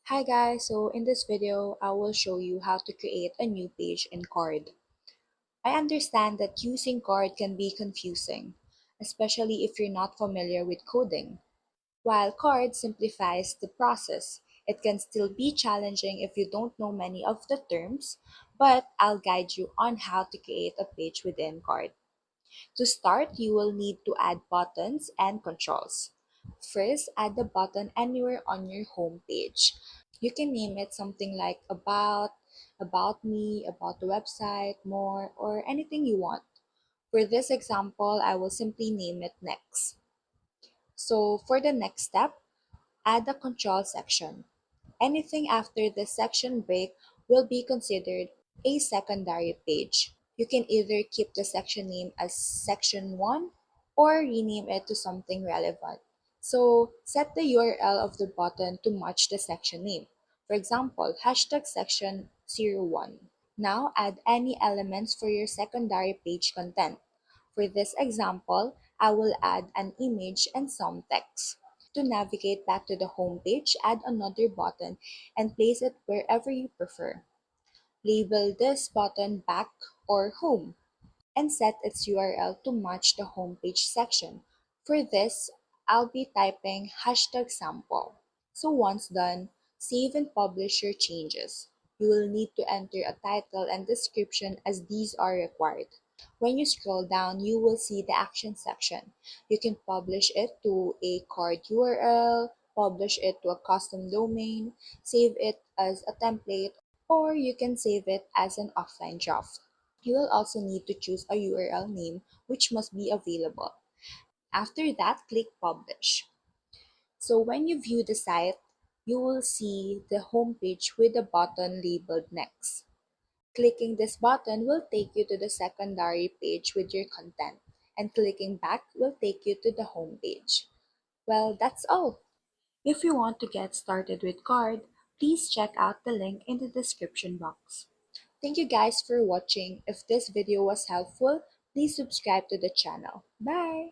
Hi guys, so in this video, I will show you how to create a new page in Card. I understand that using Card can be confusing, especially if you're not familiar with coding. While Card simplifies the process, it can still be challenging if you don't know many of the terms, but I'll guide you on how to create a page within Card. To start, you will need to add buttons and controls. First, add the button anywhere on your home page. You can name it something like about me, about the website, more, or anything you want. For this example, I will simply name it next. So for the next step, add a control section. Anything after the section break will be considered a secondary page. You can either keep the section name as section 1 or rename it to something relevant. So set the URL of the button to match the section name. For example, hashtag section 01. Now add any elements for your secondary page content. For this example, I will add an image and some text. To navigate back to the home page, add another button and place it wherever you prefer. Label this button back or home and set its URL to match the homepage section. For this, I'll be typing hashtag sample. So once done, save and publish your changes. You will need to enter a title and description as these are required. When you scroll down, you will see the action section. You can publish it to a card URL, publish it to a custom domain, save it as a template, or you can save it as an offline draft. You will also need to choose a URL name which must be available. After that, click Publish. So when you view the site, you will see the home page with a button labeled Next. Clicking this button will take you to the secondary page with your content, and clicking back will take you to the home page. Well, that's all. If you want to get started with Card, please check out the link in the description box. Thank you guys for watching. If this video was helpful, please subscribe to the channel. Bye!